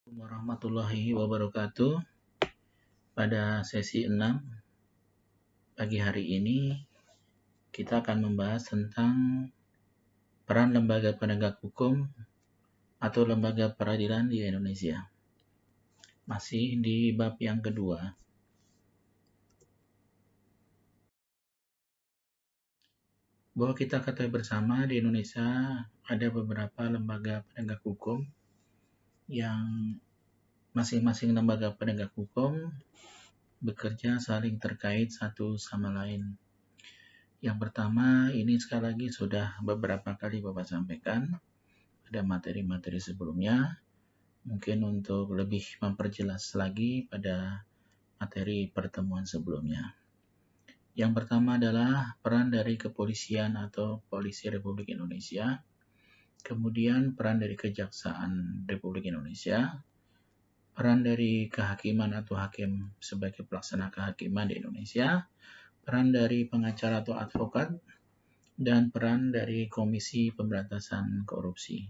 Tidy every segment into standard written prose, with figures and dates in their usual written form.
Warahmatullahi wabarakatuh. Pada sesi 6 pagi hari ini kita akan membahas tentang peran lembaga penegak hukum atau lembaga peradilan di Indonesia. Masih di bab yang kedua. Bahwa kita ketahui bersama di Indonesia ada beberapa lembaga penegak hukum yang masing-masing lembaga penegak hukum bekerja saling terkait satu sama lain. Yang pertama, ini sekali lagi sudah beberapa kali Bapak sampaikan pada materi-materi sebelumnya. Mungkin untuk lebih memperjelas lagi pada materi pertemuan sebelumnya. Yang pertama adalah peran dari kepolisian atau Polisi Republik Indonesia. Kemudian peran dari Kejaksaan Republik Indonesia. Peran dari kehakiman atau hakim sebagai pelaksana kehakiman di Indonesia. Peran dari pengacara atau advokat, dan peran dari Komisi Pemberantasan Korupsi.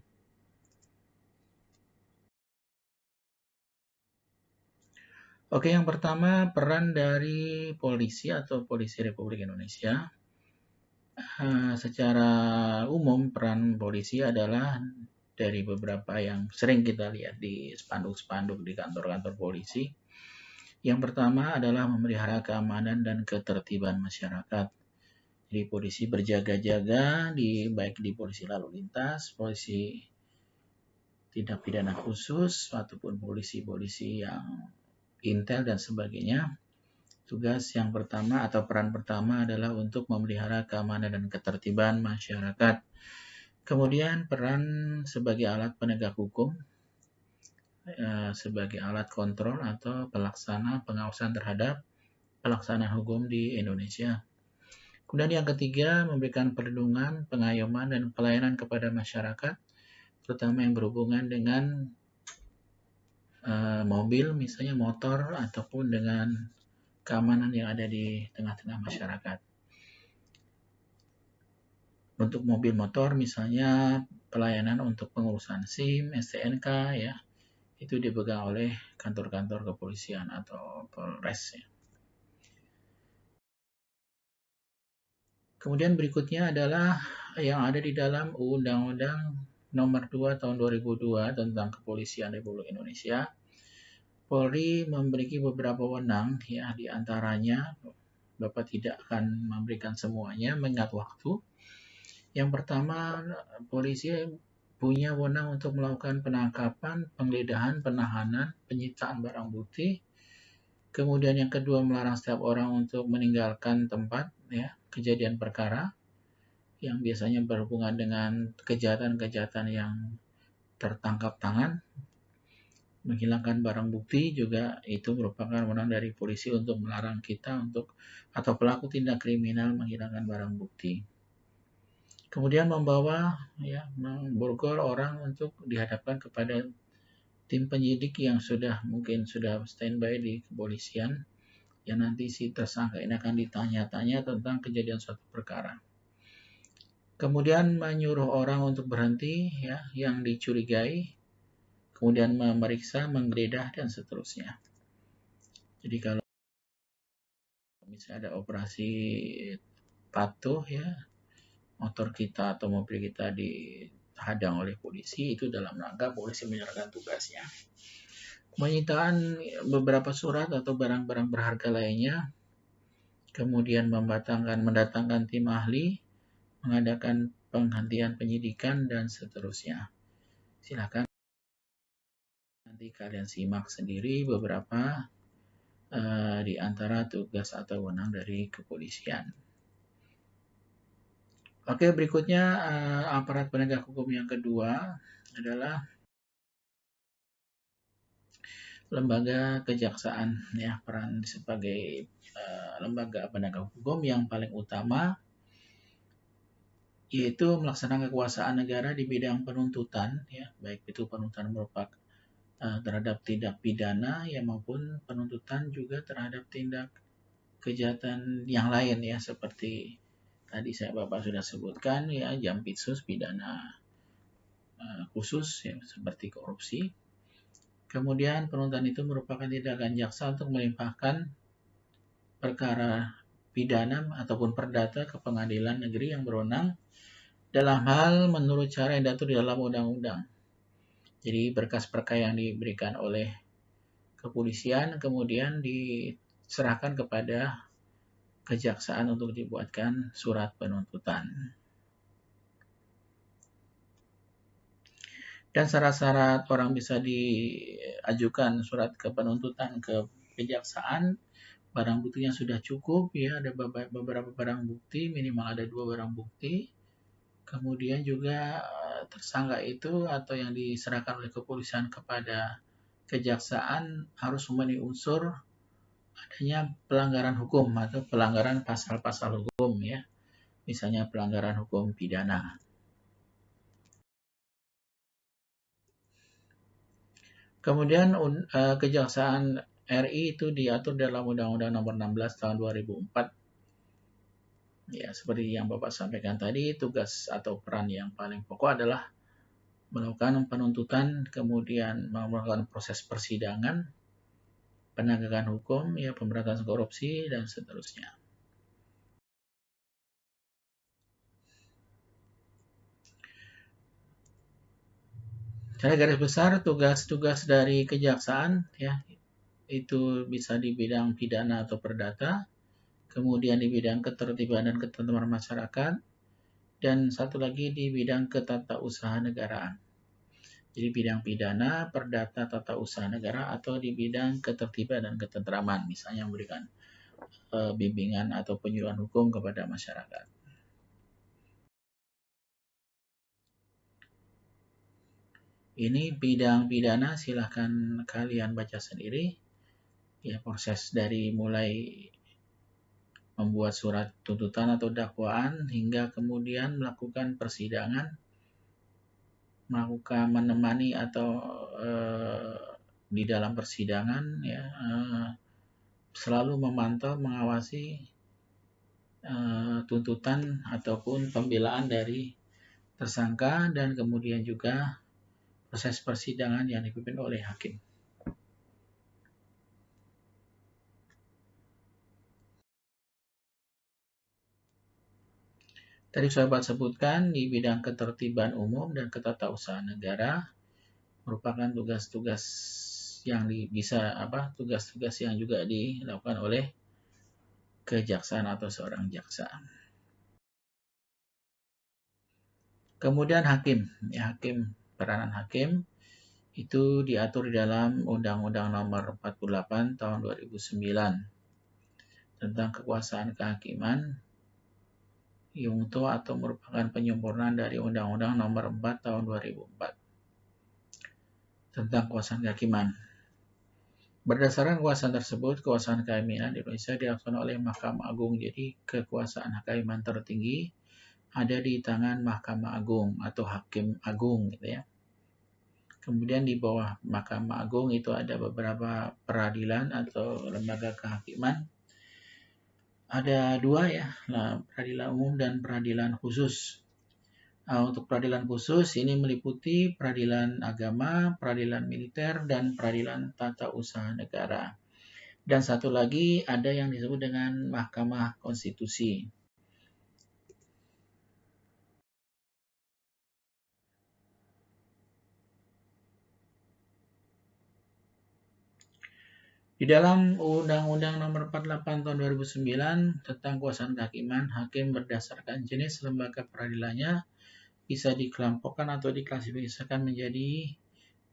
Oke, yang pertama peran dari polisi atau Polisi Republik Indonesia. Secara umum peran polisi adalah dari beberapa yang sering kita lihat di spanduk-spanduk di kantor-kantor polisi. Yang pertama adalah memelihara keamanan dan ketertiban masyarakat. Jadi polisi berjaga-jaga baik di polisi lalu lintas, polisi tindak pidana khusus, ataupun polisi-polisi yang intel dan sebagainya. Tugas yang pertama atau peran pertama adalah untuk memelihara keamanan dan ketertiban masyarakat. Kemudian peran sebagai alat penegak hukum, sebagai alat kontrol atau pelaksana pengawasan terhadap pelaksanaan hukum di Indonesia. Kemudian yang ketiga, memberikan perlindungan, pengayoman, dan pelayanan kepada masyarakat, terutama yang berhubungan dengan mobil, misalnya motor, ataupun dengan keamanan yang ada di tengah-tengah masyarakat. Untuk mobil motor, misalnya pelayanan untuk pengurusan SIM, STNK, ya, itu dipegang oleh kantor-kantor kepolisian atau Polres. Ya. Kemudian berikutnya adalah yang ada di dalam Undang-Undang Nomor 2 Tahun 2002 tentang Kepolisian Republik Indonesia. Polri memiliki beberapa wewenang, ya, di antaranya Bapak tidak akan memberikan semuanya mengingat waktu. Yang pertama, polisi punya wewenang untuk melakukan penangkapan, penggeledahan, penahanan, penyitaan barang bukti. Kemudian yang kedua, melarang setiap orang untuk meninggalkan tempat, ya, kejadian perkara yang biasanya berhubungan dengan kejahatan-kejahatan yang tertangkap tangan. Menghilangkan barang bukti juga itu merupakan wewenang dari polisi untuk melarang kita atau pelaku tindak kriminal menghilangkan barang bukti. Kemudian memborgol orang untuk dihadapkan kepada tim penyidik yang mungkin sudah standby di kepolisian, yang nanti si tersangka ini akan ditanya-tanya tentang kejadian suatu perkara. Kemudian menyuruh orang untuk berhenti, ya, yang dicurigai, kemudian memeriksa, menggeledah, dan seterusnya. Jadi kalau misalnya ada operasi patuh, ya, motor kita atau mobil kita dihadang oleh polisi, itu dalam rangka polisi menjalankan tugasnya. Penyitaan beberapa surat atau barang-barang berharga lainnya, kemudian mendatangkan tim ahli, mengadakan penghentian penyidikan, dan seterusnya. Silakan nanti kalian simak sendiri beberapa di antara tugas atau wewenang dari kepolisian. Oke, berikutnya aparat penegak hukum yang kedua adalah lembaga kejaksaan, ya, peran sebagai lembaga penegak hukum yang paling utama yaitu melaksanakan kekuasaan negara di bidang penuntutan, ya, baik itu penuntutan merupakan terhadap tindak pidana, ya, maupun penuntutan juga terhadap tindak kejahatan yang lain, ya, seperti tadi Bapak sudah sebutkan, ya, jampitsus, pidana khusus, ya, seperti korupsi. Kemudian penuntutan itu merupakan tindakan jaksa untuk melimpahkan perkara pidana ataupun perdata ke pengadilan negeri yang berwenang dalam hal menurut cara yang diatur di dalam undang-undang. Jadi berkas perkara yang diberikan oleh kepolisian kemudian diserahkan kepada kejaksaan untuk dibuatkan surat penuntutan. Dan syarat-syarat orang bisa diajukan surat penuntutan ke kejaksaan, barang buktinya sudah cukup, ya ada beberapa barang bukti, minimal ada 2 barang bukti. Kemudian juga tersangka itu atau yang diserahkan oleh kepolisian kepada kejaksaan harus memenuhi unsur adanya pelanggaran hukum atau pelanggaran pasal-pasal hukum, ya. Misalnya pelanggaran hukum pidana. Kemudian Kejaksaan RI itu diatur dalam Undang-Undang Nomor 16 Tahun 2004. Ya, seperti yang Bapak sampaikan tadi, tugas atau peran yang paling pokok adalah melakukan penuntutan, kemudian melakukan proses persidangan, penegakan hukum, ya pemberantasan korupsi dan seterusnya. Secara garis besar tugas-tugas dari kejaksaan, ya itu bisa di bidang pidana atau perdata, kemudian di bidang ketertiban dan ketentraman masyarakat, dan satu lagi di bidang ketatausahaan negaraan. Jadi bidang pidana, perdata, tata usaha negara, atau di bidang ketertiban dan ketentraman, misalnya memberikan bimbingan atau penyuluhan hukum kepada masyarakat. Ini bidang pidana, silahkan kalian baca sendiri. Ya, proses dari mulai membuat surat tuntutan atau dakwaan hingga kemudian melakukan persidangan, melakukan menemani atau di dalam persidangan, ya selalu memantau, mengawasi tuntutan ataupun pembelaan dari tersangka dan kemudian juga proses persidangan yang dipimpin oleh hakim. Tadi sahabat sebutkan di bidang ketertiban umum dan ketatausahaan negara merupakan tugas-tugas yang tugas-tugas yang juga dilakukan oleh kejaksaan atau seorang jaksa. Kemudian hakim, ya peranan hakim itu diatur di dalam Undang-Undang Nomor 48 Tahun 2009 tentang kekuasaan kehakiman, YUMTO atau merupakan penyempurnaan dari Undang-Undang Nomor 4 Tahun 2004 tentang kekuasaan kehakiman. Berdasarkan kekuasaan tersebut, kekuasaan kehakiman di Indonesia dilaksanakan oleh Mahkamah Agung. Jadi kekuasaan kehakiman tertinggi ada di tangan Mahkamah Agung atau Hakim Agung, gitu ya. Kemudian di bawah Mahkamah Agung itu ada beberapa peradilan atau lembaga kehakiman. Ada 2 ya, peradilan umum dan peradilan khusus. Untuk peradilan khusus ini meliputi peradilan agama, peradilan militer, dan peradilan tata usaha negara. Dan satu lagi ada yang disebut dengan Mahkamah Konstitusi. Di dalam Undang-Undang Nomor 48 Tahun 2009 tentang kekuasaan kehakiman, hakim berdasarkan jenis lembaga peradilannya bisa dikelompokkan atau diklasifikasikan menjadi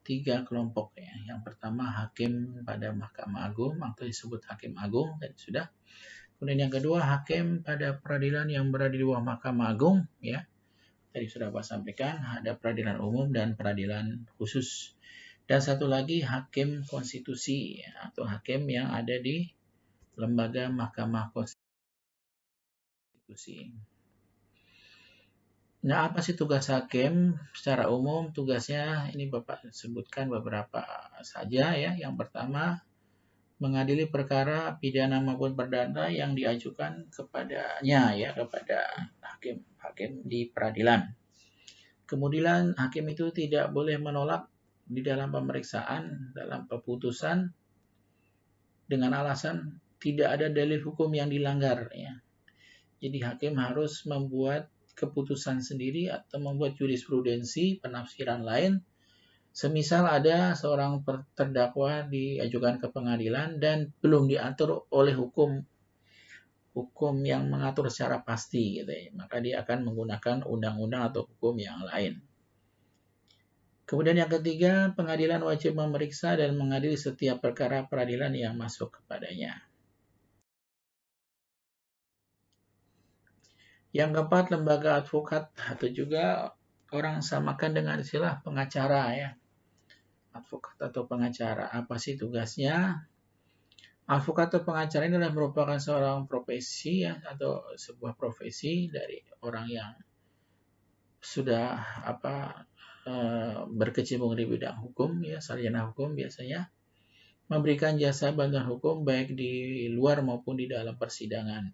3 kelompok, ya. Yang pertama hakim pada Mahkamah Agung atau disebut Hakim Agung, tadi sudah. Kemudian yang kedua hakim pada peradilan yang berada di bawah Mahkamah Agung, ya. Tadi sudah Pak sampaikan, ada peradilan umum dan peradilan khusus. Dan satu lagi hakim konstitusi, ya, atau hakim yang ada di lembaga Mahkamah Konstitusi. Nah, apa sih tugas hakim? Secara umum tugasnya ini Bapak sebutkan beberapa saja, ya. Yang pertama, mengadili perkara pidana maupun perdata yang diajukan kepadanya, ya, kepada hakim di peradilan. Kemudian hakim itu tidak boleh menolak di dalam pemeriksaan, dalam keputusan dengan alasan tidak ada dalil hukum yang dilanggar ya. Jadi hakim harus membuat keputusan sendiri atau membuat jurisprudensi penafsiran lain. Semisal ada seorang terdakwa diajukan ke pengadilan dan belum diatur oleh hukum yang mengatur secara pasti gitu ya, maka dia akan menggunakan undang-undang atau hukum yang lain. Kemudian yang ketiga, pengadilan wajib memeriksa dan mengadili setiap perkara peradilan yang masuk kepadanya. Yang keempat, lembaga advokat atau juga orang samakan dengan istilah pengacara ya. Advokat atau pengacara, apa sih tugasnya? Advokat atau pengacara ini adalah merupakan seorang profesi ya, atau sebuah profesi dari orang yang sudah berkecimpung di bidang hukum ya, sarjana hukum biasanya, memberikan jasa bantuan hukum baik di luar maupun di dalam persidangan.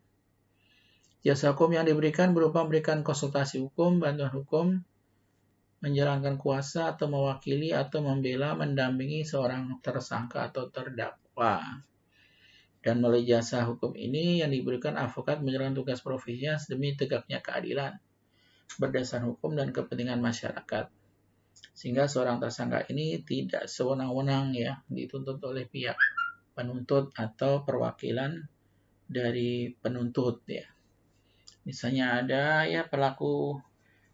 Jasa hukum yang diberikan berupa memberikan konsultasi hukum, bantuan hukum, menjalankan kuasa atau mewakili atau membela, mendampingi seorang tersangka atau terdakwa. Dan melalui jasa hukum ini yang diberikan, advokat menjalankan tugas profesinya demi tegaknya keadilan berdasar hukum dan kepentingan masyarakat. Sehingga seorang tersangka ini tidak sewenang-wenang ya dituntut oleh pihak penuntut atau perwakilan dari penuntut ya. Misalnya ada ya pelaku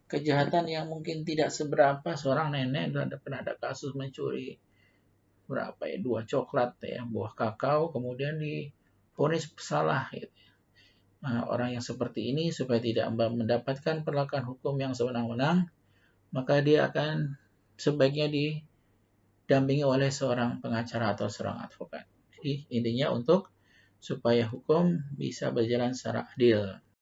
kejahatan yang mungkin tidak seberapa, seorang nenek pernah ada kasus mencuri 2 coklat ya, buah kakao, kemudian divonis bersalah gitu. Nah, orang yang seperti ini supaya tidak mendapatkan perlakuan hukum yang sewenang-wenang, maka dia akan sebaiknya didampingi oleh seorang pengacara atau seorang advokat. Jadi intinya untuk supaya hukum bisa berjalan secara adil.